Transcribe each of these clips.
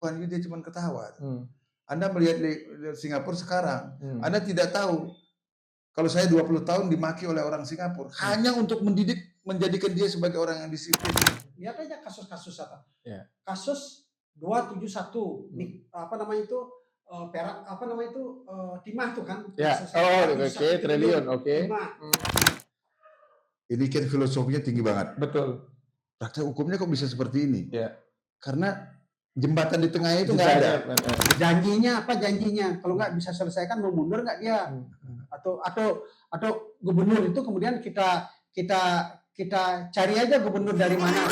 bukan dia cuma ketawa. Anda melihat Singapura sekarang, Anda tidak tahu kalau saya 20 tahun dimaki oleh orang Singapura hanya untuk menjadikan dia sebagai orang yang disiplin. Lihat aja kasus-kasus apa? Ya. Kasus 271 apa namanya itu perak apa namanya itu timah tuh kan? Ya. Oke, triliun, oke. Ini kan filosofinya tinggi banget. Betul. Praktek hukumnya kok bisa seperti ini? Ya. Karena jembatan di tengahnya itu nggak ada. Janjinya apa janjinya? Kalau nggak bisa selesaikan mau mundur nggak dia? Atau gubernur itu kemudian kita cari aja gubernur dari mana.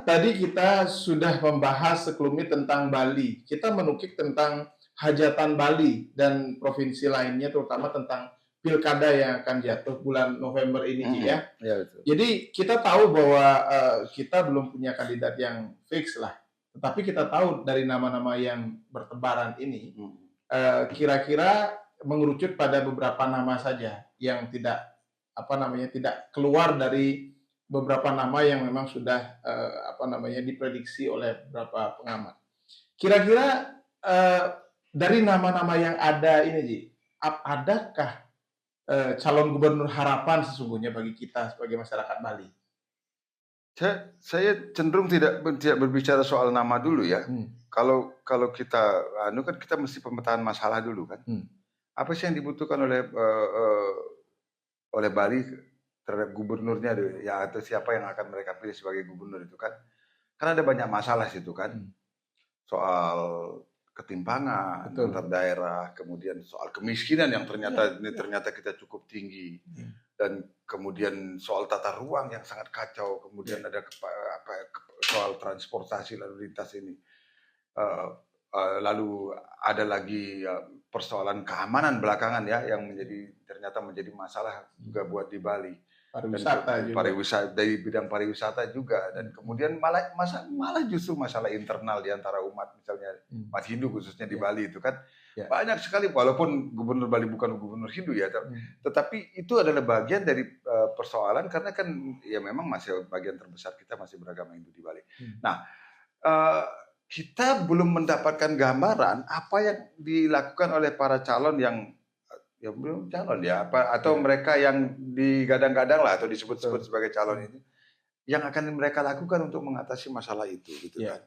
Tadi kita sudah membahas sekelumit tentang Bali. Kita menukik tentang hajatan Bali dan provinsi lainnya, terutama tentang pilkada yang akan jatuh bulan November ini, ya. Ya, betul. Jadi kita tahu bahwa kita belum punya kandidat yang fix lah. Tetapi kita tahu dari nama-nama yang bertebaran ini, kira-kira mengerucut pada beberapa nama saja yang tidak tidak keluar dari beberapa nama yang memang sudah diprediksi oleh beberapa pengamat. Kira-kira dari nama-nama yang ada ini, Ji, adakah calon gubernur harapan sesungguhnya bagi kita sebagai masyarakat Bali? Saya cenderung tidak berbicara soal nama dulu ya. Kalau kita kan kita mesti pemetaan masalah dulu kan. Apa sih yang dibutuhkan oleh Bali terhadap gubernurnya ya, atau siapa yang akan mereka pilih sebagai gubernur itu kan. Karena ada banyak masalah situ kan. Soal ketimpangan antar daerah, kemudian soal kemiskinan yang ternyata kita cukup tinggi. Dan kemudian soal tata ruang yang sangat kacau, kemudian ada soal transportasi lalu lintas ini. Lalu ada lagi persoalan keamanan belakangan ya yang ternyata menjadi masalah juga buat di Bali. Pariwisata dari bidang pariwisata juga, dan kemudian malah justru masalah internal di antara umat, misalnya umat Hindu khususnya di Bali itu kan banyak sekali, walaupun gubernur Bali bukan gubernur Hindu ya, tetapi itu adalah bagian dari persoalan karena kan ya memang masih bagian terbesar kita masih beragama Hindu di Bali. Nah, kita belum mendapatkan gambaran apa yang dilakukan oleh para calon yang belum calon ya, atau mereka yang digadang-gadang lah atau disebut-sebut sebagai calon ini, yang akan mereka lakukan untuk mengatasi masalah itu, gitu kan.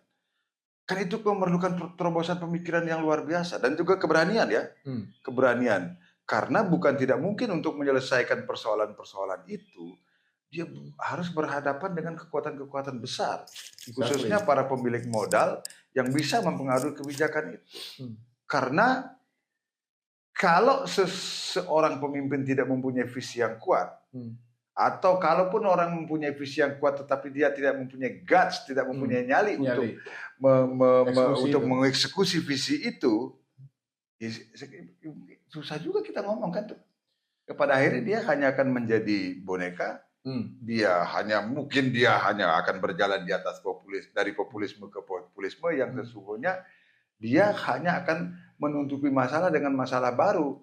Kan itu memerlukan terobosan pemikiran yang luar biasa dan juga keberanian ya, keberanian. Karena bukan tidak mungkin untuk menyelesaikan persoalan-persoalan itu, dia harus berhadapan dengan kekuatan-kekuatan besar, khususnya para pemilik modal yang bisa mempengaruhi kebijakan itu. Karena kalau seorang pemimpin tidak mempunyai visi yang kuat, atau kalaupun orang mempunyai visi yang kuat tetapi dia tidak mempunyai guts, tidak mempunyai nyali untuk mengeksekusi visi itu, susah juga kita ngomong kan tuh. Pada akhirnya dia hanya akan menjadi boneka, dia hanya akan berjalan di atas dari populisme ke populisme yang sesungguhnya dia hanya akan menutupi masalah dengan masalah baru.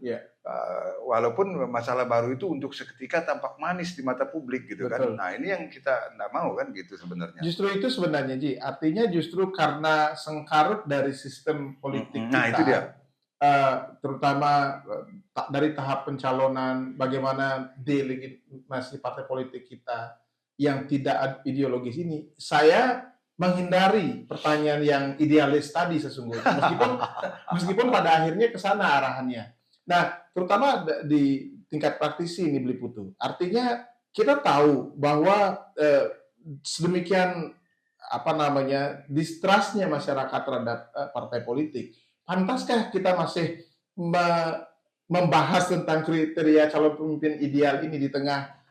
Walaupun masalah baru itu untuk seketika tampak manis di mata publik gitu. Betul. Kan. Nah, ini yang kita enggak mau kan gitu sebenarnya. Justru itu sebenarnya, Ji. Artinya justru karena sengkarut dari sistem politik kita. Nah, itu dia. Terutama dari tahap pencalonan, bagaimana delegitimasi partai politik kita yang tidak ideologis ini. Saya menghindari pertanyaan yang idealis tadi sesungguhnya, meskipun pada akhirnya ke sana arahannya. Nah, terutama di tingkat praktisi ini Beli Putu. Artinya kita tahu bahwa sedemikian distrustnya masyarakat terhadap partai politik. Pantaskah kita masih membahas tentang kriteria calon pemimpin ideal ini di tengah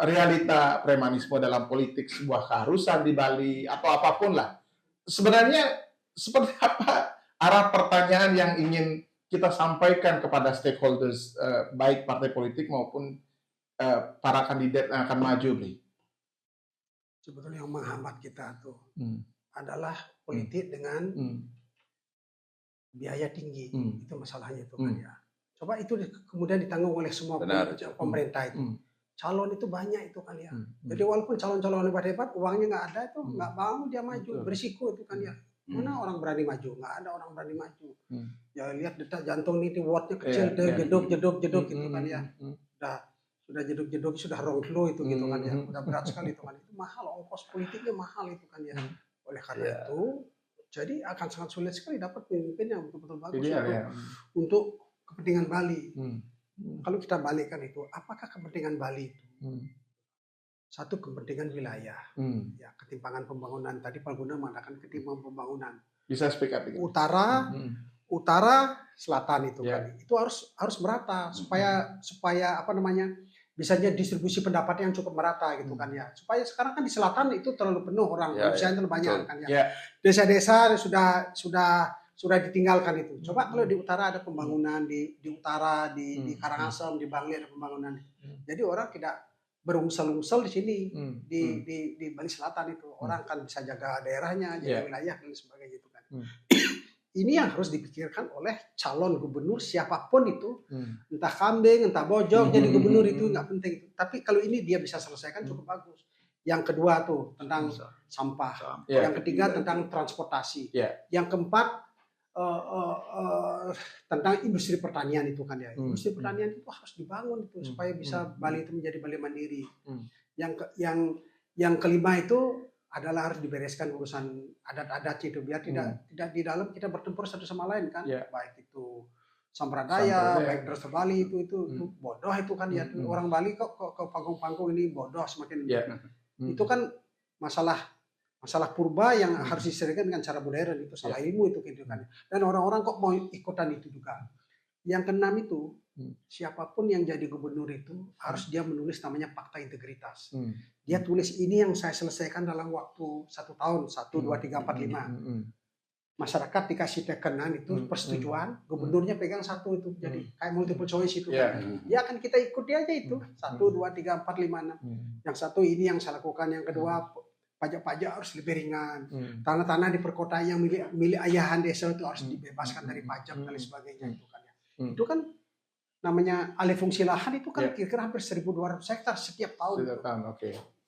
realita premanisme dalam politik, sebuah keharusan di Bali atau apapun lah. Sebenarnya seperti apa arah pertanyaan yang ingin kita sampaikan kepada stakeholders baik partai politik maupun para kandidat yang akan maju, Bli? Sebetulnya yang menghambat kita tuh adalah politik dengan biaya tinggi. Itu masalahnya itu kan ya. Coba itu kemudian ditanggung oleh semua pemerintah itu. Calon itu banyak itu kan ya. Jadi walaupun calon-calon hebat-hebat, uangnya nggak ada itu, nggak mau dia maju, berisiko itu kan ya. Mana orang berani maju? Nggak ada orang berani maju. Ya lihat detak jantung ini wattnya kecil, jeduk gitu kan ya. Sudah jeduk sudah wrong flow itu gitu kan ya. Udah berat sekali itu kan. Itu mahal, ongkos politiknya mahal itu kan ya. Oleh karena itu, jadi akan sangat sulit sekali dapat pemimpin yang betul-betul bagus untuk kepentingan Bali. Kalau kita balikkan itu, apakah kepentingan Bali itu? Satu, kepentingan wilayah, ya ketimpangan pembangunan. Tadi Pak Guna mengatakan ketimpangan pembangunan. Bisa speak up. Utara, selatan itu kan, itu harus merata supaya apa namanya, bisanya distribusi pendapat yang cukup merata gitu kan ya. Supaya sekarang kan di selatan itu terlalu penuh orang, manusia terlalu banyak kan ya. Desa-desa sudah ditinggalkan itu. Coba kalau di utara ada pembangunan, di utara, di Karangasem, di Bangli ada pembangunan. Jadi orang tidak berungsel-ungsel di sini, di Bali Selatan itu. Orang kan bisa jaga daerahnya, jaga wilayah dan sebagainya itu kan. Ini yang harus dipikirkan oleh calon gubernur siapapun itu. Entah kambing, entah bojong, jadi gubernur itu nggak penting. Tapi kalau ini dia bisa selesaikan cukup bagus. Yang kedua tuh tentang sampah. Yang ketiga tentang transportasi. Yang keempat tentang industri pertanian itu kan ya. Industri pertanian itu harus dibangun itu supaya bisa Bali itu menjadi Bali mandiri. Yang kelima itu adalah harus dibereskan urusan adat-adat itu biar tidak di dalam kita bertempur satu sama lain kan. Baik itu Sampradaya, baik Dresta Bali itu bodoh itu kan ya. Orang Bali kok ke panggung-panggung ini bodoh semakin. Itu kan masalah purba yang harus diselesaikan dengan cara modern, itu salah ilmu itu gitu kan. Dan orang-orang kok mau ikutan itu juga. Yang keenam itu siapapun yang jadi gubernur itu harus dia menulis namanya fakta integritas. Dia tulis ini yang saya selesaikan dalam waktu 1 tahun, 1, 2, 3, 4, 5. Masyarakat dikasih tekenan itu persetujuan, gubernurnya pegang satu itu, jadi kayak multiple choice itu. Ya akan kita ikuti aja itu 1, 2, 3, 4, 5, 6. Yang satu ini yang saya lakukan, yang kedua pajak-pajak harus lebih ringan. Tanah-tanah di perkotaan yang milik ayahan desa itu harus dibebaskan dari pajak dan sebagainya itu kan ya. Itu kan namanya alih fungsi lahan itu kan kira-kira hampir 1.200 hektar setiap tahun.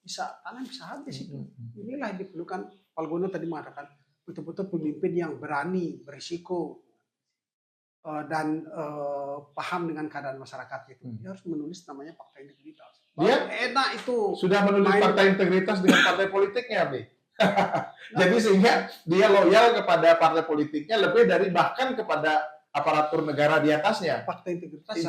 Tanah bisa habis itu. Inilah yang diperlukan. Pak Gono tadi mengatakan betul-betul pemimpin yang berani, berisiko dan paham dengan keadaan masyarakat itu. Dia harus menulis namanya fakta integritas. Dia enak itu. Sudah menulis fakta integritas dengan partai politiknya, Bi. Jadi sehingga dia loyal kepada partai politiknya lebih dari bahkan kepada aparatur negara di atasnya. Fakta integritas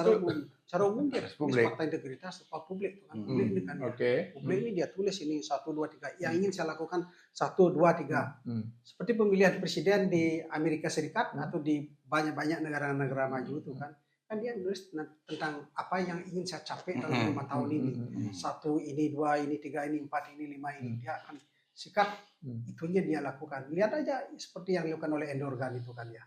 secara umum dia tulis fakta integritas publik kan. Publik ini kan ya. Publik ini dia tulis ini 1, 2, 3. Yang ingin saya lakukan 1, 2, 3. Seperti pemilihan presiden di Amerika Serikat atau di banyak-banyak negara-negara maju itu kan. Kan dia nulis tentang apa yang ingin saya capai dalam 5 tahun ini. 1 ini, 2 ini, 3 ini, 4 ini, 5 ini. Dia akan sikap itunya dia lakukan. Lihat aja seperti yang dilakukan oleh Endorgan itu kan ya.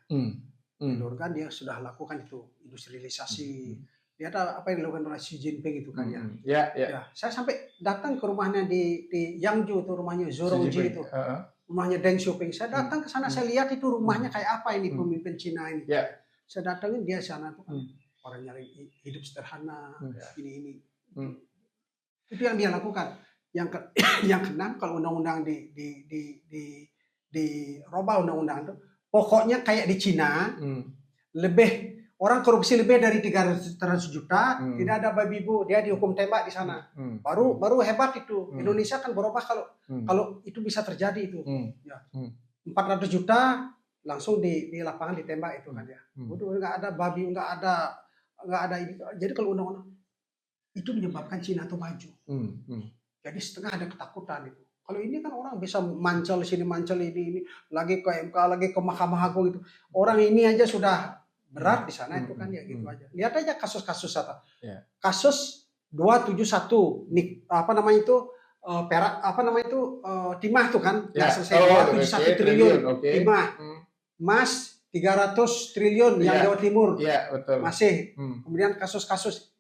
Endorgan dia sudah lakukan itu industrialisasi. Lihat apa yang dilakukan oleh Xi Jinping itu kan ya. Ya. Saya sampai datang ke rumahnya di Yangzhou itu, rumahnya Zhou Rongji itu. Rumahnya Deng Xiaoping. Saya datang ke sana, saya lihat itu rumahnya kayak apa ini pemimpin Cina ini. Saya datangin dia sana tuh kan. Orang nyari hidup sederhana, ini. Itu yang dia lakukan. Yang keenam kalau undang-undang di robah undang-undang itu, pokoknya kayak di Cina, lebih orang korupsi lebih dari 300 juta, tidak ada babi bu, dia dihukum tembak di sana. Baru hebat itu. Indonesia kan berubah kalau itu bisa terjadi itu. 400 juta langsung di lapangan ditembak itu kan ya. Udah nggak ada babi, nggak ada ini. Jadi kalau undang-undang itu menyebabkan Cina tuh maju. Jadi setengah ada ketakutan itu. Kalau ini kan orang bisa mancel sini, mancel ini lagi ke MK, lagi ke Mahkamah Agung itu. Orang ini aja sudah berat di sana itu kan ya gitu aja. Lihat aja kasus-kasus apa. Kasus 271 apa namanya itu perak apa namanya itu timah tuh kan nggak selesai 271 triliun timah. Emas 300 triliun yang Jawa Timur. Betul. Masih. Kemudian kasus-kasus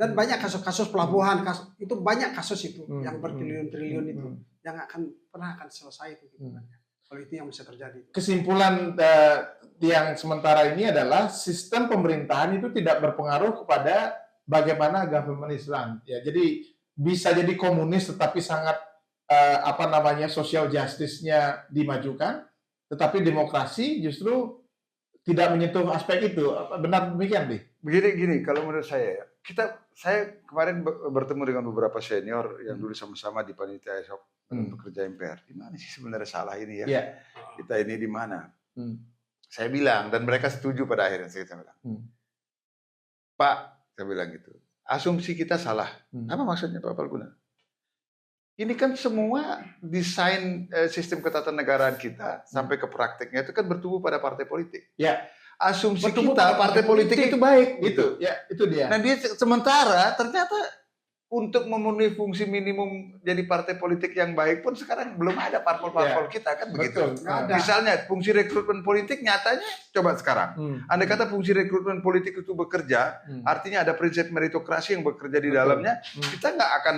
dan banyak kasus-kasus pelabuhan, itu banyak kasus itu yang bertriliun-triliun itu. yang pernah akan selesai itu gitu kan. Kalau itu yang bisa terjadi. Kesimpulan yang sementara ini adalah sistem pemerintahan itu tidak berpengaruh kepada bagaimana government Islam. Ya, jadi bisa jadi komunis tetapi sangat social justice-nya dimajukan, tetapi demokrasi justru tidak menyentuh aspek itu. Benar demikian, Bi? Begini, kalau menurut saya, saya kemarin bertemu dengan beberapa senior yang dulu sama-sama di panitia esok bekerja MPR. Di mana sih sebenarnya salah ini ya? Yeah. Kita ini di mana? Saya bilang, dan mereka setuju pada akhirnya. Saya bilang, Pak, saya bilang gitu, asumsi kita salah. Apa maksudnya Pak Palguna? Ini kan semua desain sistem ketatanegaraan kita sampai ke prakteknya itu kan bertumbuh pada partai politik. Ya. Asumsi kita partai politik itu baik gitu. Ya, itu dia. Nah, sementara ternyata untuk memenuhi fungsi minimum jadi partai politik yang baik pun sekarang belum ada parpol-parpol kita kan begitu. Misalnya fungsi rekrutmen politik nyatanya coba sekarang. Andai kata fungsi rekrutmen politik itu bekerja, artinya ada prinsip meritokrasi yang bekerja di dalamnya, kita nggak akan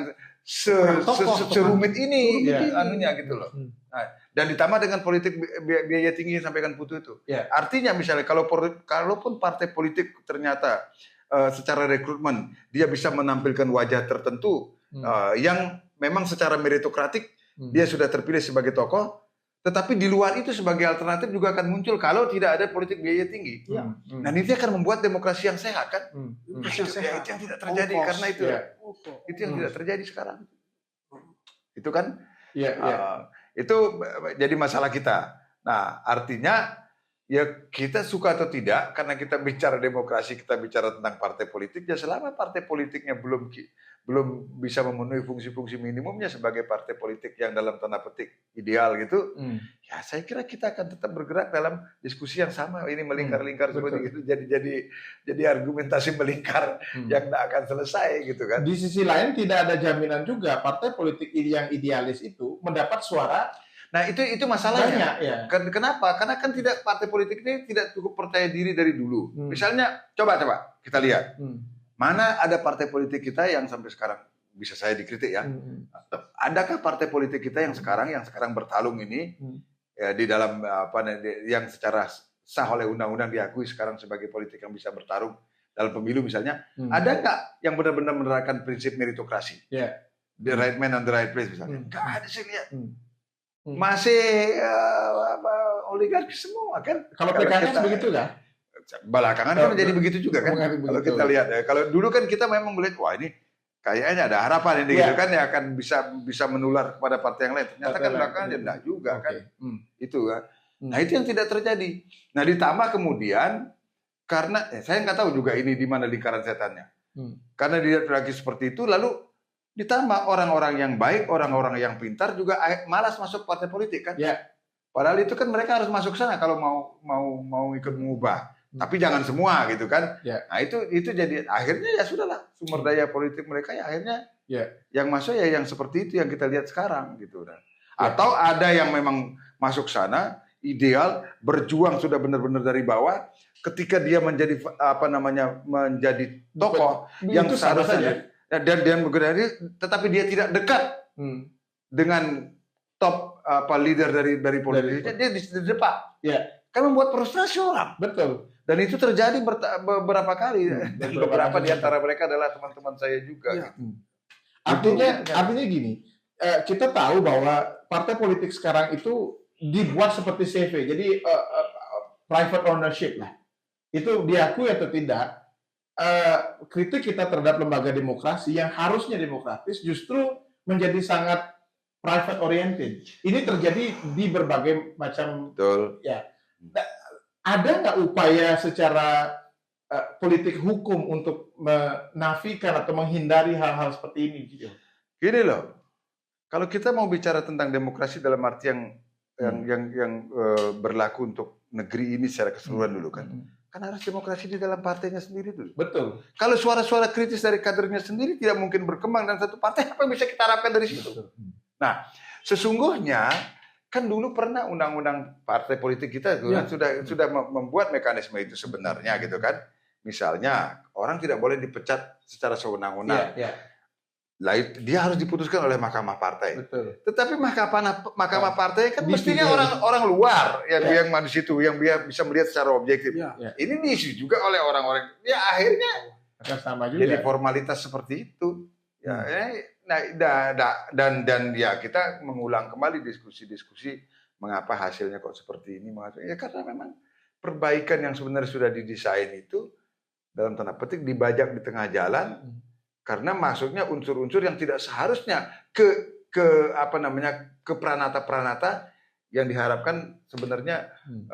serumit ini anunya gitu loh. Nah, dan ditambah dengan politik biaya tinggi yang sampaikan Putu itu. Artinya misalnya kalaupun partai politik ternyata secara rekrutmen dia bisa menampilkan wajah tertentu yang memang secara meritokratik dia sudah terpilih sebagai tokoh, tetapi di luar itu sebagai alternatif juga akan muncul kalau tidak ada politik biaya tinggi. Nah, ini akan membuat demokrasi yang sehat kan? Itu yang tidak terjadi karena itu. Itu yang tidak terjadi sekarang. Itu kan? Itu jadi masalah kita. Nah, artinya ya kita suka atau tidak, karena kita bicara demokrasi, kita bicara tentang partai politik, ya selama partai politiknya belum bisa memenuhi fungsi-fungsi minimumnya sebagai partai politik yang dalam tanda petik ideal gitu, ya saya kira kita akan tetap bergerak dalam diskusi yang sama, ini melingkar-lingkar seperti itu, jadi argumentasi melingkar yang tidak akan selesai gitu kan. Di sisi lain tidak ada jaminan juga partai politik yang idealis itu mendapat suara. Nah itu masalahnya. Banyak, ya. Kenapa? Karena kan partai politik ini tidak cukup percaya diri dari dulu. Misalnya coba kita lihat. Mana ada partai politik kita yang sampai sekarang bisa saya dikritik ya. Adakah partai politik kita yang sekarang bertalung ini ya, di dalam yang secara sah oleh undang-undang diakui sekarang sebagai politik yang bisa bertarung dalam pemilu misalnya, ada nggak yang benar-benar menerapkan prinsip meritokrasi? The right man on the right place misalnya. Nggak ada sih lihat. Masih oligarki semua kan. Kalau PKS begitu nggak? Belakangan kan menjadi begitu juga kan. Kalau kita lihat ya, kalau dulu kan kita memang melihat wah ini kayaknya ada harapan ini gitu kan ya akan bisa menular kepada partai yang lain. Ternyata kan belakangan ya enggak juga kan. Itu kan. Nah, itu yang tidak terjadi. Nah, ditambah kemudian karena saya nggak tahu juga ini di mana lingkaran setannya. Karena dilihat lagi seperti itu lalu ditambah orang-orang yang baik, orang-orang yang pintar juga malas masuk partai politik kan. Padahal itu kan mereka harus masuk sana kalau mau ikut mengubah. Tapi jangan semua gitu kan. Nah itu jadi akhirnya ya sudahlah sumber daya politik mereka ya akhirnya yang masuk ya yang seperti itu yang kita lihat sekarang gitu. Atau ada yang memang masuk sana ideal berjuang sudah benar-benar dari bawah ketika dia menjadi menjadi tokoh yang seharusnya dan bergerak tetapi dia tidak dekat dengan top leader dari politiknya dia di depan. Kan membuat frustrasi orang. Betul. Dan itu terjadi beberapa kali. Beberapa di antara mereka adalah teman-teman saya juga. Artinya gini, kita tahu bahwa partai politik sekarang itu dibuat seperti CV, jadi private ownership lah. Itu diakui atau tidak, kritik kita terhadap lembaga demokrasi yang harusnya demokratis justru menjadi sangat private oriented. Ini terjadi di berbagai macam. Betul. Ya. Ada nggak upaya secara politik hukum untuk menafikan atau menghindari hal-hal seperti ini? Gini loh, kalau kita mau bicara tentang demokrasi dalam arti yang berlaku untuk negeri ini secara keseluruhan dulu kan harus demokrasi di dalam partainya sendiri dulu. Betul. Kalau suara-suara kritis dari kadernya sendiri tidak mungkin berkembang dalam satu partai, apa yang bisa kita harapkan dari situ? Nah, sesungguhnya kan dulu pernah undang-undang partai politik kita kan sudah membuat mekanisme itu sebenarnya gitu kan. Misalnya orang tidak boleh dipecat secara sewenang-wenang. dia harus diputuskan oleh Mahkamah Partai. Betul. Tetapi Mahkamah Partai kan mestinya orang luar yang di situ, yang bisa melihat secara objektif. Ini diisi juga oleh orang-orang. Ya akhirnya akan sama juga. Jadi formalitas seperti itu. Dan ya kita mengulang kembali diskusi-diskusi mengapa hasilnya kok seperti ini. Ya karena memang perbaikan yang sebenarnya sudah didesain itu dalam tanda petik dibajak di tengah jalan. Karena masuknya unsur-unsur yang tidak seharusnya ke pranata-pranata yang diharapkan sebenarnya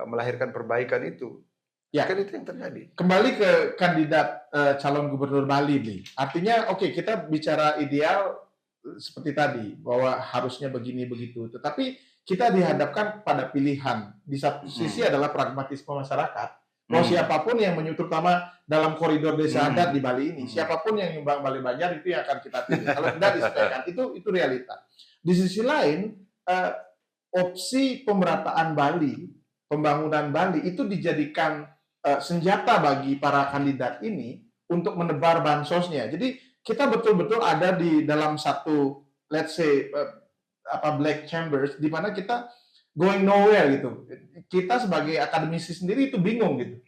melahirkan perbaikan itu. Ya, kan itu yang terjadi. Kembali ke kandidat calon gubernur Bali nih. Artinya kita bicara ideal seperti tadi bahwa harusnya begini begitu. Tetapi kita dihadapkan pada pilihan. Di satu sisi adalah pragmatisme masyarakat. Mau siapapun yang terutama dalam koridor desa adat di Bali ini, siapapun yang nyumbang Bali Banjar itu yang akan kita pilih. Kalau tidak disediakan, itu realita. Di sisi lain, opsi pemerataan Bali, pembangunan Bali itu dijadikan senjata bagi para kandidat ini untuk menebar bansosnya. Jadi kita betul-betul ada di dalam satu, let's say, black chambers, di mana kita going nowhere gitu. Kita sebagai akademisi sendiri itu bingung gitu.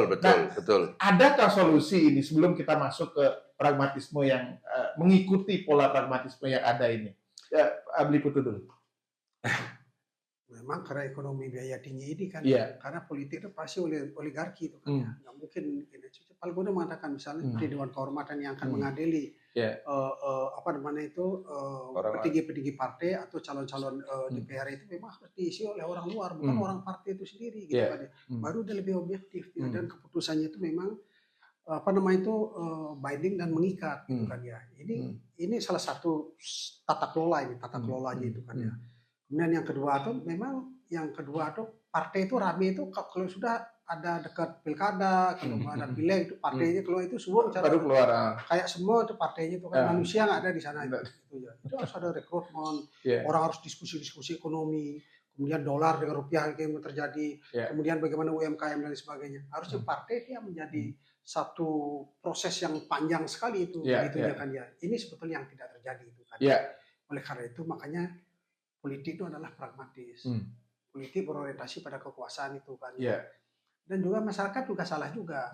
Betul. Adakah solusi ini sebelum kita masuk ke pragmatisme yang mengikuti pola pragmatisme yang ada ini? Beli Putu dulu. Memang karena ekonomi biaya tinggi ini kan, karena politik itu pasti oligarki itu kan. Nggak mungkin. Palguna mengatakan misalnya seperti Dewan Kehormatan yang akan mengadili petinggi-petinggi partai atau calon-calon DPR itu memang harus diisi oleh orang luar, bukan orang partai itu sendiri gitu kan. Baru dia lebih objektif dan keputusannya itu memang binding dan mengikat gitu kan ya. Ini salah satu tata kelolanya itu kan ya. Kemudian yang kedua tuh partai itu rame itu kalau sudah ada dekat pilkada, kalau ada pileg itu partainya keluar itu semua baru keluar. Kayak semua itu partainya itu kan manusia nggak ada di sana itu harus ada rekrutmen, orang harus diskusi ekonomi, kemudian dolar dengan rupiah yang terjadi, kemudian bagaimana UMKM dan sebagainya. Harusnya partai dia menjadi satu proses yang panjang sekali itu kan ya. Ini sebetulnya yang tidak terjadi itu kan. Oleh karena itu makanya politik itu adalah pragmatis. Politik berorientasi pada kekuasaan itu kan. Dan juga masyarakat juga salah juga.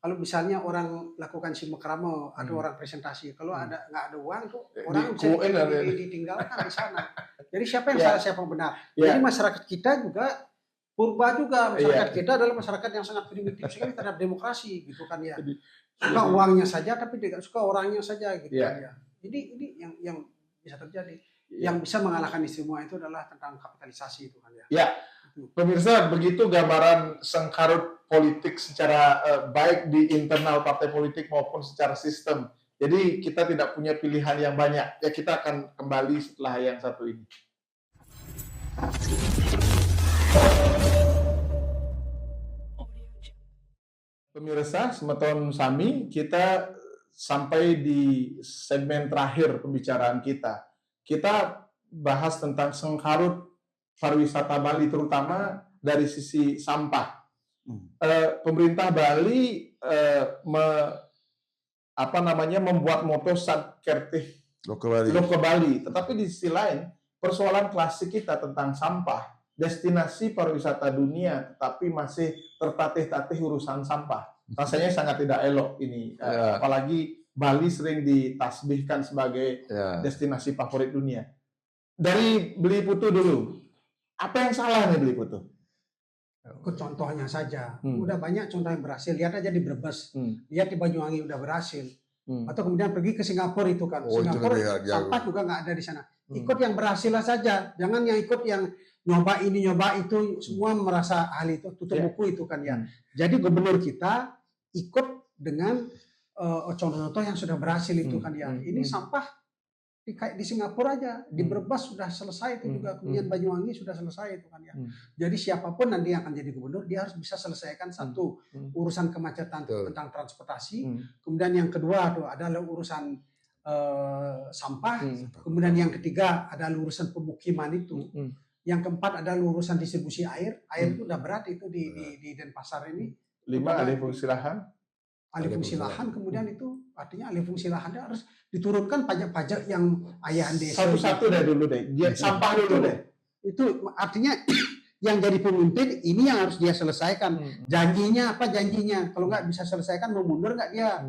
Kalau misalnya orang lakukan simekrame, ada orang presentasi, kalau nggak ada uang tuh orang bisa ditinggalkan di sana. Jadi siapa yang salah, siapa yang benar. Jadi masyarakat kita juga purba juga. Masyarakat kita adalah masyarakat yang sangat primitif sekali terhadap demokrasi gitu kan ya. Suka uangnya saja tapi tidak suka orangnya saja gitu kan ya. Ini yang bisa terjadi. Yang bisa mengalahkan ini semua itu adalah tentang kapitalisasi itu kan ya. Pemirsa, begitu gambaran sengkarut politik secara baik di internal partai politik maupun secara sistem. Jadi kita tidak punya pilihan yang banyak. Ya kita akan kembali setelah yang satu ini. Pemirsa, semeton sami, kita sampai di segmen terakhir pembicaraan kita. Kita bahas tentang sengkarut pariwisata Bali, terutama dari sisi sampah. Pemerintah Bali membuat moto Satkertih Loke Bali. Tetapi di sisi lain, persoalan klasik kita tentang sampah, destinasi pariwisata dunia, tetapi masih tertatih-tatih urusan sampah. Rasanya sangat tidak elok ini. Apalagi Bali sering ditasbihkan sebagai destinasi favorit dunia. Dari Beli Putu dulu. Apa yang salah nih Beli Putu? Contohnya saja, udah banyak contoh yang berhasil. Lihat aja di Brebes, lihat di Banyuwangi udah berhasil. Atau kemudian pergi ke Singapura itu kan, Singapura sampah juga nggak ada di sana. Ikut yang berhasil saja, jangan yang ikut yang nyoba ini nyoba itu, semua merasa ahli itu tutup buku itu kan ya. Jadi gubernur kita ikut dengan contoh-contoh yang sudah berhasil itu kan ya. Ini sampah di Singapura aja, di Brebes sudah selesai itu juga, kemudian Banyuwangi sudah selesai itu kan ya. Jadi siapapun nanti yang akan jadi gubernur, dia harus bisa selesaikan satu urusan kemacetan tentang transportasi, kemudian yang kedua adalah urusan sampah, kemudian yang ketiga adalah urusan pemukiman itu, yang keempat adalah urusan distribusi air. Air itu udah berat itu di Denpasar ini. 5 alih fungsi lahan. alih fungsi lahan, kemudian itu artinya alih fungsi lahan harus diturunkan pajak-pajak yang ayahan desa. Satu-satu deh dulu deh, sampah dulu deh. Itu artinya yang jadi pemimpin ini yang harus dia selesaikan. Janjinya apa janjinya? Kalau nggak bisa selesaikan, mau mundur nggak dia?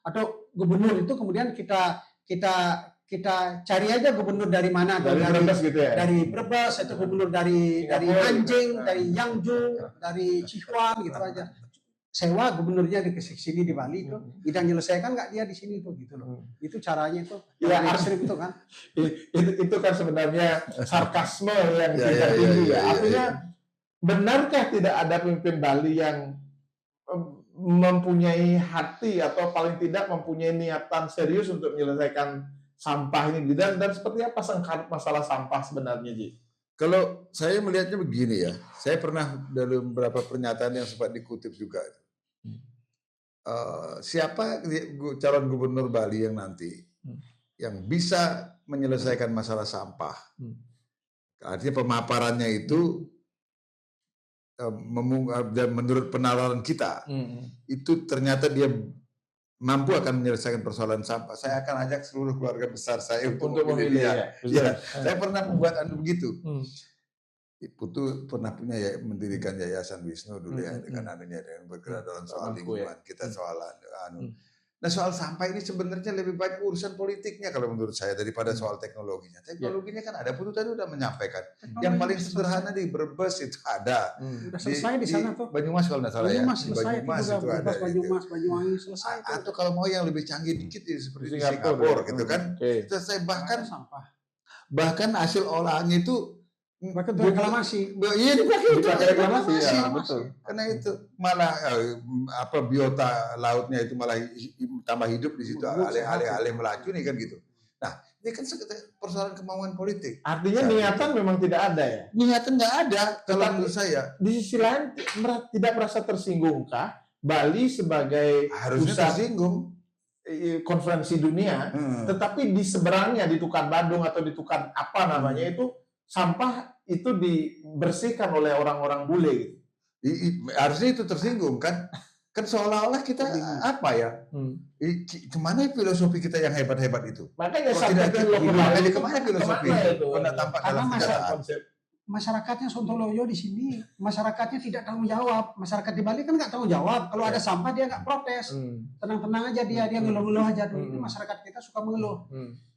Atau gubernur itu kemudian kita cari aja gubernur dari mana? Dari Brebes gitu ya? Dari Brebes, atau gubernur dari Anjing, dari Yangju, dari Sichuan gitu aja. Sewa gubernurnya di sini di Bali itu, tidak menyelesaikan nggak dia di sini tuh gitu loh. Itu caranya itu. Ya, ekstrim itu kan. Itu kan sebenarnya sarkasme yang tidak tinggi ya. Artinya benarkah tidak ada pemimpin Bali yang mempunyai hati atau paling tidak mempunyai niatan serius untuk menyelesaikan sampah ini, dan seperti apa sengkarut masalah sampah sebenarnya, Ji? Kalau saya melihatnya begini ya, saya pernah dalam beberapa pernyataan yang sempat dikutip juga. Siapa calon gubernur Bali yang nanti yang bisa menyelesaikan masalah sampah? Artinya pemaparannya itu menurut penalaran kita itu ternyata dia mampu akan menyelesaikan persoalan sampah. Saya akan ajak seluruh keluarga besar saya untuk memilih dia. Ya, saya pernah membuat begitu. Putu pernah punya mendirikan Yayasan Wisnu dulu ya, dengan bergerak dalam soal lingkungan, kita soal Nah, soal sampah ini sebenarnya lebih banyak urusan politiknya kalau menurut saya daripada soal teknologinya. Teknologinya kan ada, Putu tadi udah menyampaikan. Yang paling sederhana di Brebes itu ada. Udah selesai di sana tuh. Banyumas kalau nggak salah ya. Banyumas selesai, Banyumas itu ada. Banyuwangi selesai. Atau kalau mau yang lebih canggih dikit seperti di Singapura gitu kan. Selesai, bahkan hasil olahannya itu bahkan reklamasi. Iya, dipakai reklamasi. Ya, betul. Karena itu malah biota lautnya itu malah tambah hidup di situ, alih-alih melacuni kan gitu. Nah, ini kan persoalan kemauan politik. Artinya niatan memang tidak ada ya? Niatan nggak ada kalau menurut saya. Di sisi lain tidak merasa tersinggungkah Bali sebagai harusnya tersinggung konferensi dunia, tetapi di seberangnya di Tukan Bandung atau di Tukan apa namanya itu sampah itu dibersihkan oleh orang-orang bule gitu. Harusnya itu tersinggung kan? Kan seolah-olah kita apa ya? Kemana filosofi kita yang hebat-hebat itu? Makanya kemana filosofi itu? Karena tampak dalam konsep. Masyarakatnya Sontoloyo di sini, masyarakatnya tidak tanggung jawab. Masyarakat di Bali kan nggak tanggung jawab. Kalau ada sampah dia nggak protes, tenang-tenang aja dia ngeluh-ngeluh aja dulu. Ini masyarakat kita suka mengeluh.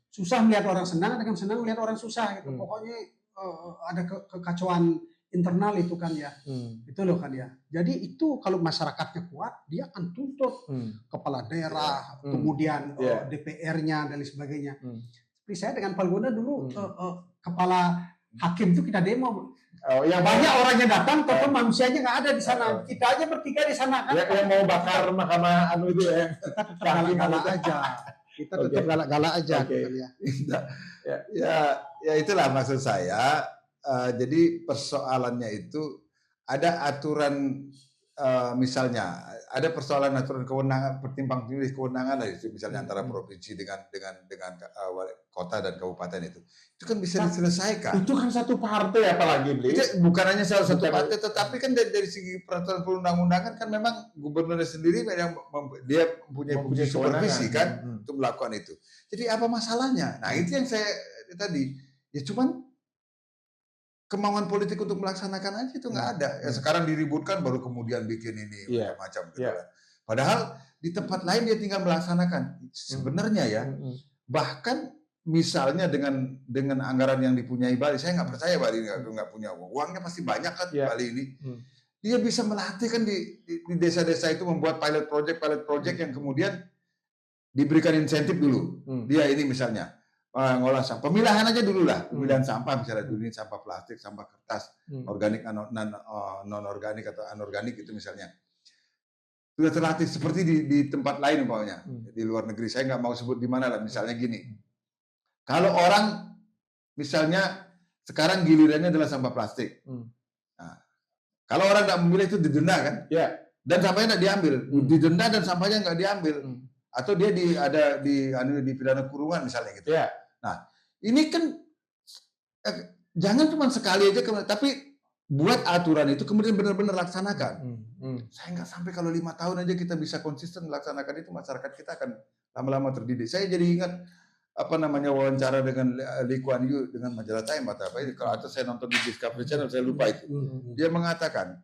Susah melihat orang senang, dengan senang melihat orang susah. Gitu. Pokoknya ada kekacauan internal itu kan ya, itu loh kan ya. Jadi itu kalau masyarakatnya kuat, dia akan tuntut kepala daerah, kemudian DPR-nya dan lain sebagainya. Seperti saya dengan Palguna dulu, kepala hakim itu kita demo. Yang banyak orangnya datang, tapi manusianya nggak ada di sana. Kita aja bertiga di sana kan. Yang mau bakar mahkamah itu ya. Kita tetap galak-galak aja. Kita tetap galak-galak aja. Ya itulah maksud saya. Jadi persoalannya itu ada aturan, misalnya ada persoalan aturan kewenangan, pertimbang pilih kewenangan lah itu, misalnya antara provinsi dengan kota dan kabupaten itu kan bisa diselesaikan. Itu kan satu partai apalagi beli. Bukan hanya salah satu partai, tetapi kan dari segi peraturan perundang-undangan kan memang gubernurnya sendiri yang dia punya fungsi supervisi kan untuk melakukan itu. Jadi apa masalahnya? Nah itu yang saya tadi ya cuman kemauan politik untuk melaksanakan aja itu nggak ada. Ya sekarang diributkan baru kemudian bikin ini macam-macam gitu. Padahal di tempat lain dia tinggal melaksanakan. Sebenarnya ya, bahkan misalnya dengan anggaran yang dipunyai Bali, saya nggak percaya Bali nggak punya uang. Uangnya pasti banyak kan Bali ini. Dia bisa melatih kan di desa-desa itu membuat pilot project yang kemudian diberikan insentif dulu. Dia ini misalnya ngolah sampah, pemilahan aja dulu lah, pemilihan sampah misalnya dulu ini sampah plastik, sampah kertas, organik, non organik atau anorganik itu misalnya. Sudah terlatih seperti di tempat lain umpamanya, di luar negeri. Saya nggak mau sebut di mana lah, misalnya gini. Kalau orang misalnya sekarang gilirannya adalah sampah plastik. Nah, kalau orang nggak memilih itu didenda kan? Ya. Dan sampahnya nggak diambil, didenda dan sampahnya nggak diambil. Atau dia di pidana kurungan misalnya gitu. Ya. Nah, ini kan jangan cuma sekali aja, tapi buat aturan itu kemudian benar-benar laksanakan. Saya nggak sampai kalau 5 tahun aja kita bisa konsisten melaksanakan itu, masyarakat kita akan lama-lama terdidik. Saya jadi ingat wawancara dengan Lee Kuan Yew dengan majalah Time atau apa itu, atau saya nonton di Discovery Channel, saya lupa itu. Dia mengatakan,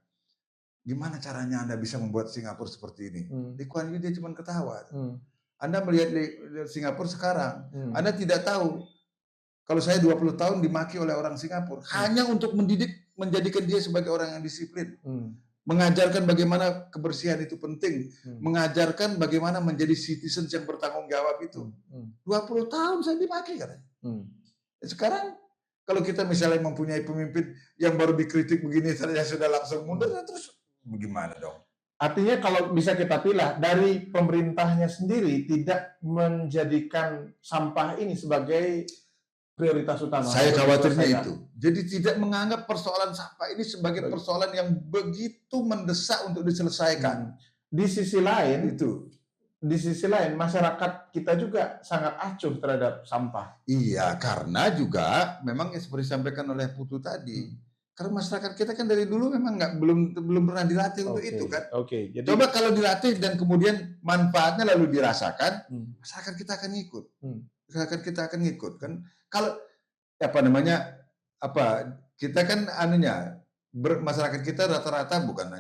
gimana caranya Anda bisa membuat Singapura seperti ini? Lee Kuan Yew dia cuma ketawa. Anda melihat Singapura sekarang, Anda tidak tahu kalau saya 20 tahun dimaki oleh orang Singapura hanya untuk menjadikan dia sebagai orang yang disiplin. Mengajarkan bagaimana kebersihan itu penting, mengajarkan bagaimana menjadi citizens yang bertanggung jawab itu. 20 tahun saya dimaki katanya. Sekarang kalau kita misalnya mempunyai pemimpin yang baru dikritik begini saja sudah langsung mundur, terus bagaimana dong? Artinya kalau bisa kita pilih dari pemerintahnya sendiri tidak menjadikan sampah ini sebagai prioritas utama. Saya khawatirnya itu. Jadi tidak menganggap persoalan sampah ini sebagai persoalan yang begitu mendesak untuk diselesaikan. Di sisi lain masyarakat kita juga sangat acuh terhadap sampah. Iya, karena juga memang yang seperti disampaikan oleh Putu tadi, karena masyarakat kita kan dari dulu memang belum pernah dilatih untuk itu kan. Jadi, coba kalau dilatih dan kemudian manfaatnya lalu dirasakan, masyarakat kita akan ngikut. Masyarakat kita akan ngikut kan. Kalau kita kan masyarakat kita rata-rata bukan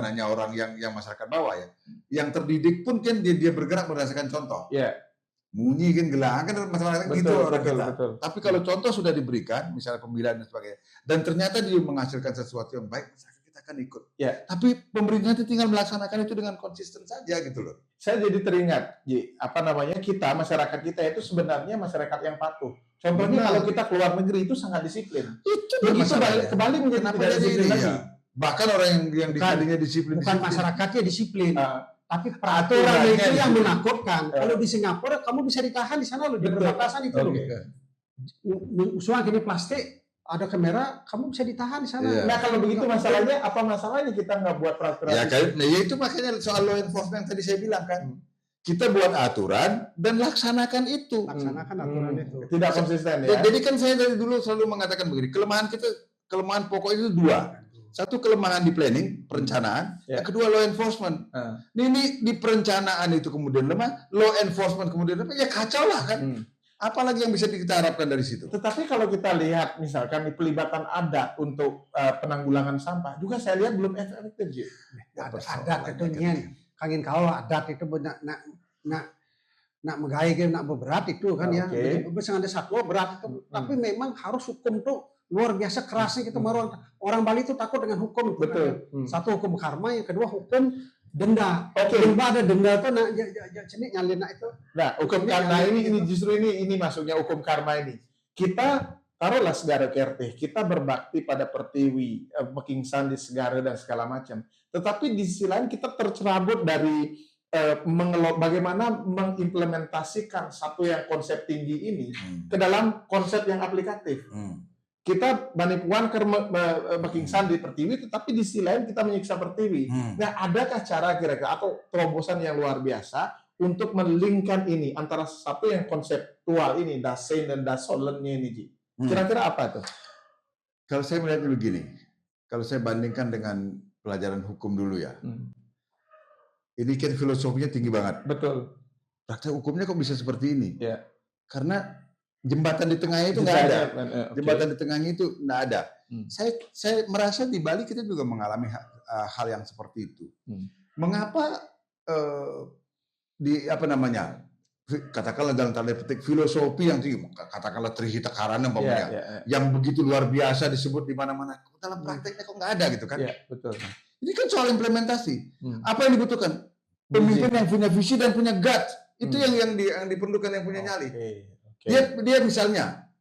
hanya orang yang masyarakat bawah ya. Yang terdidik pun kan dia bergerak berdasarkan contoh. Munyi kan gelang kan masyarakat gitu orang kita. Betul. Tapi kalau contoh sudah diberikan, misalnya pemilihan dan sebagainya, dan ternyata dia menghasilkan sesuatu yang baik, masyarakat kita akan ikut. Tapi pemerintah itu tinggal melaksanakan itu dengan konsisten saja gitu loh. Saya jadi teringat, kita masyarakat kita itu sebenarnya masyarakat yang patuh. Contohnya kalau kita keluar negeri itu sangat disiplin. Itu kembali menjadi tidak disiplin lagi. Bahkan orang yang dikalinya disiplin. Bukan masyarakatnya disiplin. Tapi peraturan itu yang menakutkan. Kalau di Singapura kamu bisa ditahan di sana loh, di perbatasan itu loh. Usulan ini plastik, ada kamera, kamu bisa ditahan di sana. Nah kalau begitu masalahnya, apa masalahnya kita nggak buat peraturan? Ya itu makanya soal law enforcement yang tadi saya bilang kan. Kita buat aturan dan laksanakan itu. Laksanakan aturan itu. Tidak konsisten ya. Jadi kan saya dari dulu selalu mengatakan begini, kelemahan pokok itu 2. Satu kelemahan di planning, perencanaan, yang kedua law enforcement. Ini di perencanaan itu kemudian lemah, law enforcement kemudian lemah, ya kacau lah kan. Apalagi yang bisa kita harapkan dari situ. Tetapi kalau kita lihat misalkan di pelibatan adat untuk penanggulangan sampah, juga saya lihat belum efektif. Adat itu kangin kau adat itu nak megaya nak berat itu kan ya. Bisa ada satu berat itu. Tapi memang harus hukum tuh luar biasa kerasnya kita orang Bali itu takut dengan hukum. Betul. Satu hukum karma, yang kedua hukum denda. Denda ada denda tuh cenik nyalin itu. Nah, hukum karma ini justru ini masuknya hukum karma ini. Kita taruhlah Segara Kerteh, kita berbakti pada Pertiwi, Mekingsan di Segara dan segala macam. Tetapi di sisi lain kita tercerabut dari bagaimana mengimplementasikan satu yang konsep tinggi ini ke dalam konsep yang aplikatif. Kita Banipuan ke Mekingsan di Pertiwi, tetapi di sisi lain kita menyiksa Pertiwi. Nah, adakah cara kira-kira atau terobosan yang luar biasa untuk melingkan ini antara satu yang konseptual ini, Dasein dan Dasolennya ini, Ji? Kira-kira apa tuh? Kalau saya melihat begini, kalau saya bandingkan dengan pelajaran hukum dulu ya, ini kan filosofinya tinggi banget. Betul. Praktek hukumnya kok bisa seperti ini? Ya. Karena jembatan di tengahnya itu nggak ada. Jembatan di tengahnya itu nggak ada. Saya merasa di Bali kita juga mengalami hal yang seperti itu. Mengapa katakanlah dalam tanda petik filosofi yang tinggi, katakanlah Trihita Karana yang begitu luar biasa disebut di mana-mana, dalam prakteknya kok nggak ada gitu kan? Betul. Ini kan soal implementasi. Apa yang dibutuhkan? Pemimpin yang punya visi dan punya guts. Itu yang diperlukan, yang punya nyali. Dia misalnya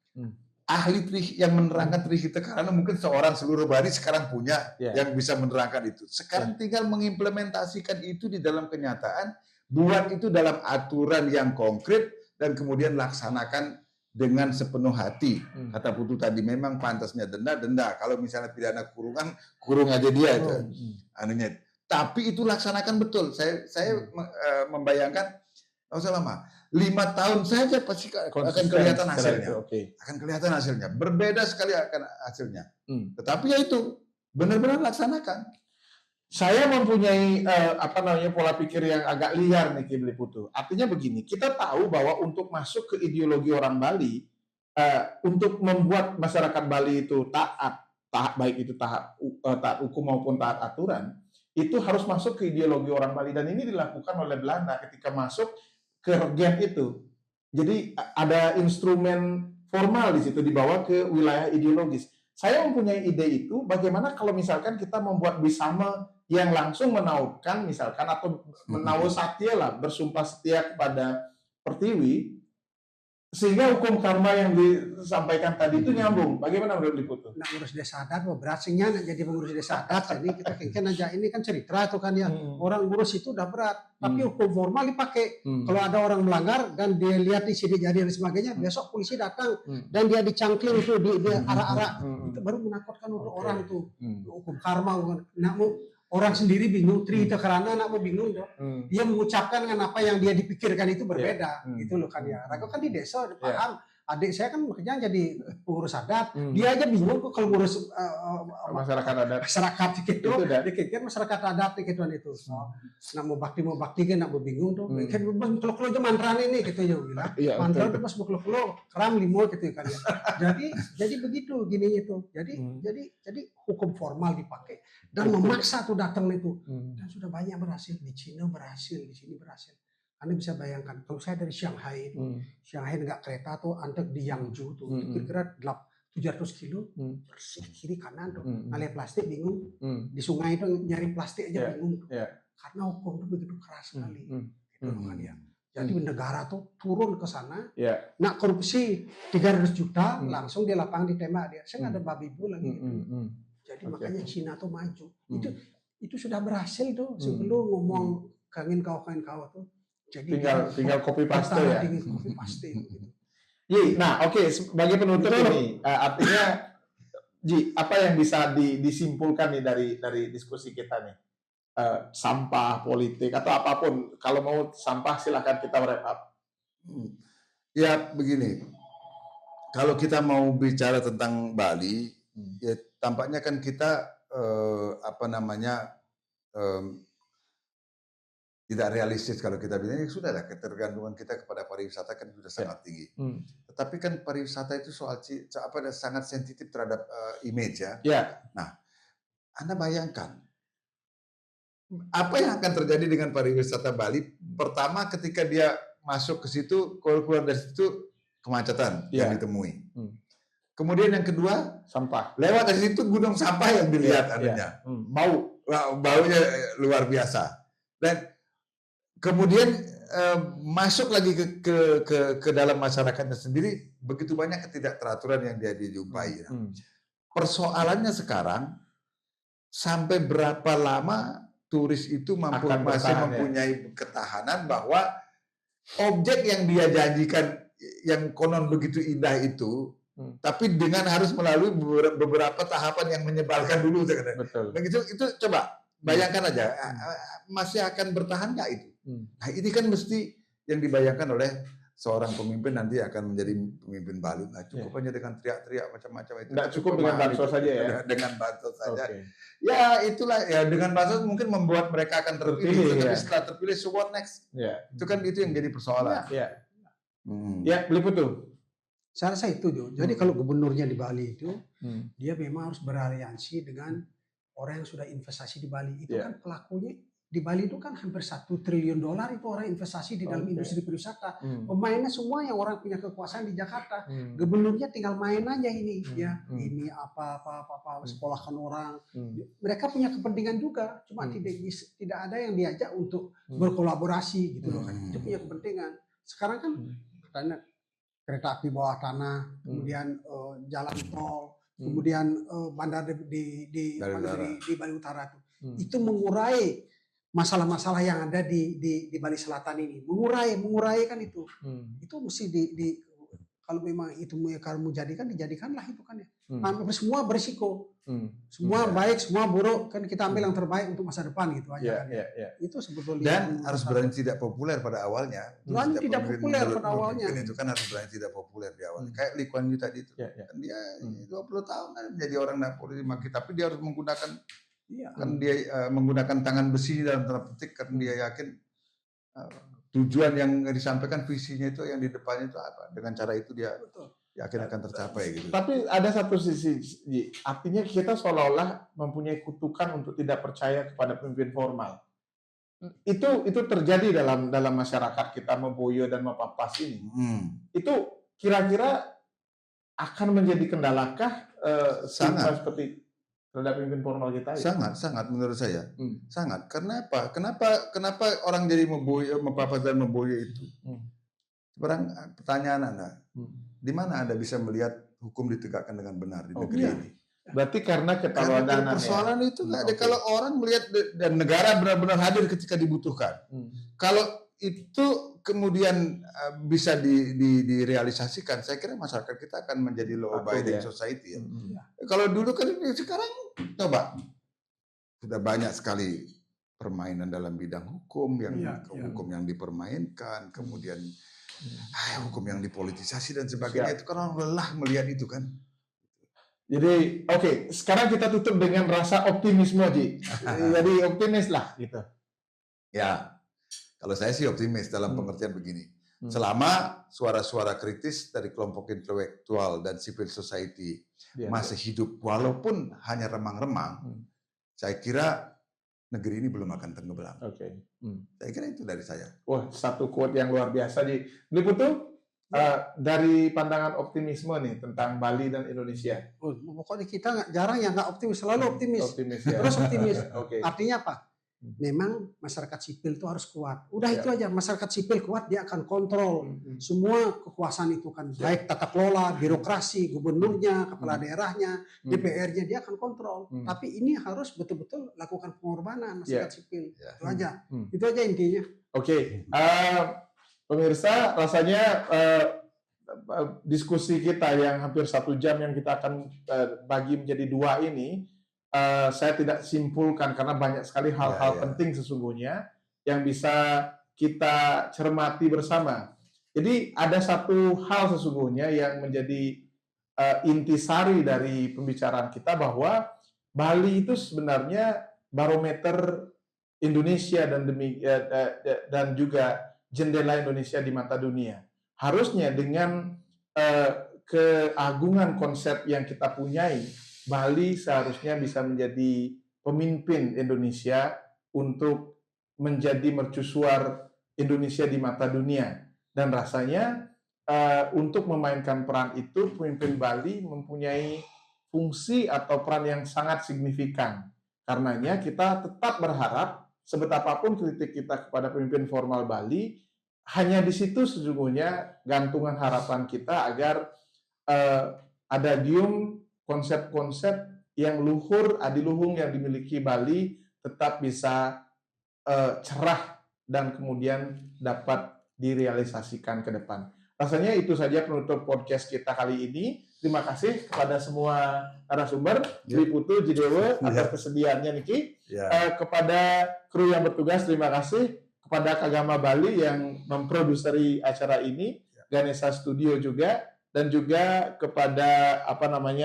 ahli yang menerangkan Trihita Karana mungkin seluruh Bali sekarang punya yang bisa menerangkan itu. Sekarang tinggal mengimplementasikan itu di dalam kenyataan, buat itu dalam aturan yang konkret dan kemudian laksanakan dengan sepenuh hati. Kata Putu tadi memang pantasnya denda. Kalau misalnya pidana kurung aja dia itu. Anunya. Tapi itu laksanakan betul. Saya membayangkan nggak usah lama. 5 tahun saja pasti akan kelihatan hasilnya. Akan kelihatan hasilnya. Berbeda sekali akan hasilnya. Tetapi ya itu benar-benar laksanakan. Saya mempunyai pola pikir yang agak liar nih Ki Bliputu. Artinya begini, kita tahu bahwa untuk masuk ke ideologi orang Bali, untuk membuat masyarakat Bali itu taat baik itu taat hukum maupun taat aturan, itu harus masuk ke ideologi orang Bali, dan ini dilakukan oleh Belanda ketika masuk ke Gen itu. Jadi ada instrumen formal di situ dibawa ke wilayah ideologis. Saya mempunyai ide itu, bagaimana kalau misalkan kita membuat Bisama yang langsung menautkan misalkan atau menawa satya lah, bersumpah setia kepada Pertiwi, sehingga hukum karma yang disampaikan tadi itu nyambung. Bagaimana menurut Liputu? Nak ngurus desa adat, berat sehingga nak jadi pengurus desa adat. Jadi kita kengken aja, ini kan cerita tuh kan ya, orang ngurus itu udah berat. Tapi hukum formal dipakai. Kalau ada orang melanggar dan dia lihat di sini jadi dan sebagainya, besok polisi datang dan dia dicangkling itu, dia arak-arak, itu baru menakutkan orang itu. Hukum karma, nak mau orang sendiri bingung, cerita karena anak mau bingung dong. Dia mengucapkan dengan apa yang dia dipikirkan itu berbeda, gitu loh kan ya. Ragu kan di desa udah paham. Adik saya kan kerjaan jadi pengurus adat, dia aja bingung kok kalau ngurus masyarakat adat. Masyarakat gitu, dikit masyarakat adat gitu itu. Nak mau bakti kan nak bingung tuh. Kan kalau aja mantra ini gitu ya bilang. Mantra itu pas kalau keram limo gitu kan ya. Jadi begitu gini itu. Jadi hukum formal dipakai dan memaksa tuh datang itu. Dan sudah banyak berhasil, di Cina berhasil, di sini berhasil. Anda bisa bayangkan, kalau saya dari Shanghai, Shanghai nggak kereta tuh, antek di Yangzhou tuh, kira-kira 700 kilo, bersih kiri kanan tuh, ngeliat plastik bingung, di sungai itu nyari plastik aja bingung tuh, karena hukum itu begitu keras sekali, gitu kan ya. Jadi negara tuh turun ke sana, nak korupsi 300 juta, langsung dia lapang ditembak dia, saya nggak ada babi bu lagi gitu. Jadi makanya Cina tuh maju, itu sudah berhasil tuh sebelum ngomong kangen kau tuh. Jadi tinggal copy paste ya. Copy paste gitu. Nah, oke, sebagai penutup ini artinya Ji, apa yang bisa disimpulkan nih dari diskusi kita nih? Sampah, politik atau apapun. Kalau mau sampah silahkan kita wrap up. Ya begini. Kalau kita mau bicara tentang Bali, ya tampaknya kan kita tidak realistis kalau kita bilang sudahlah, ketergantungan kita kepada pariwisata kan sudah sangat tinggi. Tetapi kan pariwisata itu sangat sensitif terhadap image ya. Nah, Anda bayangkan apa yang akan terjadi dengan pariwisata Bali? Pertama, ketika dia masuk ke situ, keluar dari situ kemacetan yang ditemui. Kemudian yang kedua, sampah. Lewat dari situ gunung sampah yang dilihat adanya. Baunya luar biasa. Dan kemudian masuk lagi ke dalam masyarakatnya sendiri, begitu banyak ketidakteraturan yang dia dijumpai. Persoalannya sekarang, sampai berapa lama turis itu masih mempunyai ketahanan bahwa objek yang dia janjikan yang konon begitu indah itu, tapi dengan harus melalui beberapa tahapan yang menyebalkan dulu. Betul. Begitu itu coba bayangkan aja, masih akan bertahan nggak itu? Nah ini kan mesti yang dibayangkan oleh seorang pemimpin nanti akan menjadi pemimpin Bali. Nah cukup hanya dengan teriak-teriak macam-macam itu. Nggak cukup dengan bansos saja ya? Dengan bansos saja. Ya itulah ya, dengan bansos mungkin membuat mereka akan terpilih. Tapi setelah terpilih, so what next? Itu kan itu yang jadi persoalan. Ya, Bliputu. Saya rasa itu Jo. Jadi kalau gubernurnya di Bali itu, dia memang harus beraliansi dengan orang yang sudah investasi di Bali. Itu kan pelakunya di Bali itu kan hampir $1 triliun itu orang investasi di dalam industri pariwisata. Pemainnya semua yang orang punya kekuasaan di Jakarta. Gubernurnya tinggal main aja ini, ya ini apa sekolahkan orang. Mereka punya kepentingan juga, cuma tidak ada yang diajak untuk berkolaborasi gitu loh kan. Itu punya kepentingan. Sekarang kan katanya kereta api bawah tanah, kemudian jalan tol, kemudian bandar di Bali Utara itu mengurai masalah-masalah yang ada di Bali Selatan ini, mengurai kan itu mesti kalau memang itu kamu jadikanlah itu kan ya. Hampir semua berisiko. Semua baik, semua buruk, kan kita ambil yang terbaik untuk masa depan gitu aja. Itu sebetulnya. Dan harus berani tidak populer pada awalnya. Berani tidak populer pada awalnya. Itu kan harus berani tidak populer di awal. Kayak Lee Kuan Yew tadi itu. Kan dia 20 tahun kan menjadi orang Napoli, tapi dia harus menggunakan kan dia menggunakan tangan besi dalam tanda petik karena dia yakin tujuan yang disampaikan, visinya itu yang di depannya itu apa. Dengan cara itu dia yakin akan tercapai gitu. Tapi ada satu sisi, artinya kita seolah-olah mempunyai kutukan untuk tidak percaya kepada pemimpin formal. Itu terjadi dalam masyarakat kita, Meboyo dan Mapapas ini. Itu kira-kira akan menjadi kendalakah sangat seperti terhadap pemimpin formal kita? Sangat menurut saya. Sangat. Karena apa? Kenapa orang jadi Mapapas dan Meboyo itu? Sekarang pertanyaan Anda. Di mana Anda bisa melihat hukum ditegakkan dengan benar di negeri ini? Berarti karena keteladanan. Persoalan itu nggak ada. Kalau orang melihat dan negara benar-benar hadir ketika dibutuhkan. Kalau itu kemudian bisa direalisasikan, saya kira masyarakat kita akan menjadi law abiding society. Kalau dulu kan, sekarang coba sudah banyak sekali permainan dalam bidang hukum yang dipermainkan, kemudian hukum yang dipolitisasi dan sebagainya. Itu kan orang lelah melihat itu kan. Jadi sekarang kita tutup dengan rasa optimisme, Ji. Jadi optimis lah gitu. Ya, kalau saya sih optimis dalam pengertian begini. Selama suara-suara kritis dari kelompok intelektual dan civil society masih hidup walaupun hanya remang-remang, saya kira negeri ini belum akan tenggelam. Saya kira itu dari saya. Wah, satu quote yang luar biasa, Ji. Liputu, dari pandangan optimisme nih tentang Bali dan Indonesia. Pokoknya kita jarang yang nggak optimis, selalu optimis. Terus optimis. Artinya apa? Memang masyarakat sipil itu harus kuat. Udah itu aja, masyarakat sipil kuat, dia akan kontrol semua kekuasaan itu kan. Baik tata kelola, birokrasi, gubernurnya, kepala daerahnya, DPR-nya, dia akan kontrol. Tapi ini harus betul-betul lakukan pengorbanan masyarakat sipil. Itu aja. Itu aja intinya. Pemirsa, rasanya diskusi kita yang hampir 1 jam yang kita akan bagi menjadi 2 ini, saya tidak simpulkan karena banyak sekali hal-hal penting sesungguhnya yang bisa kita cermati bersama. Jadi ada satu hal sesungguhnya yang menjadi intisari dari pembicaraan kita, bahwa Bali itu sebenarnya barometer Indonesia dan juga jendela Indonesia di mata dunia. Harusnya dengan keagungan konsep yang kita punyai, Bali seharusnya bisa menjadi pemimpin Indonesia untuk menjadi mercusuar Indonesia di mata dunia. Dan rasanya untuk memainkan peran itu, pemimpin Bali mempunyai fungsi atau peran yang sangat signifikan. Karenanya kita tetap berharap, sebetapapun kritik kita kepada pemimpin formal Bali, hanya di situ sesungguhnya gantungan harapan kita agar ada konsep-konsep yang luhur, adiluhung yang dimiliki Bali tetap bisa cerah dan kemudian dapat direalisasikan ke depan. Rasanya itu saja penutup podcast kita kali ini. Terima kasih kepada semua narasumber, Liputu, Jidewo, atas kesediaannya Niki. Kepada kru yang bertugas, terima kasih. Kepada Kagama Bali yang memproduseri acara ini, Ganesha Studio juga, dan juga kepada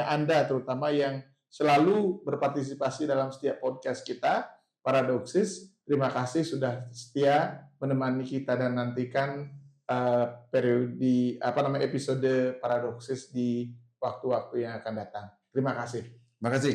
Anda terutama yang selalu berpartisipasi dalam setiap podcast kita, Paradoksis. Terima kasih sudah setia menemani kita dan nantikan episode Paradoksis di waktu-waktu yang akan datang. Terima kasih. Terima kasih.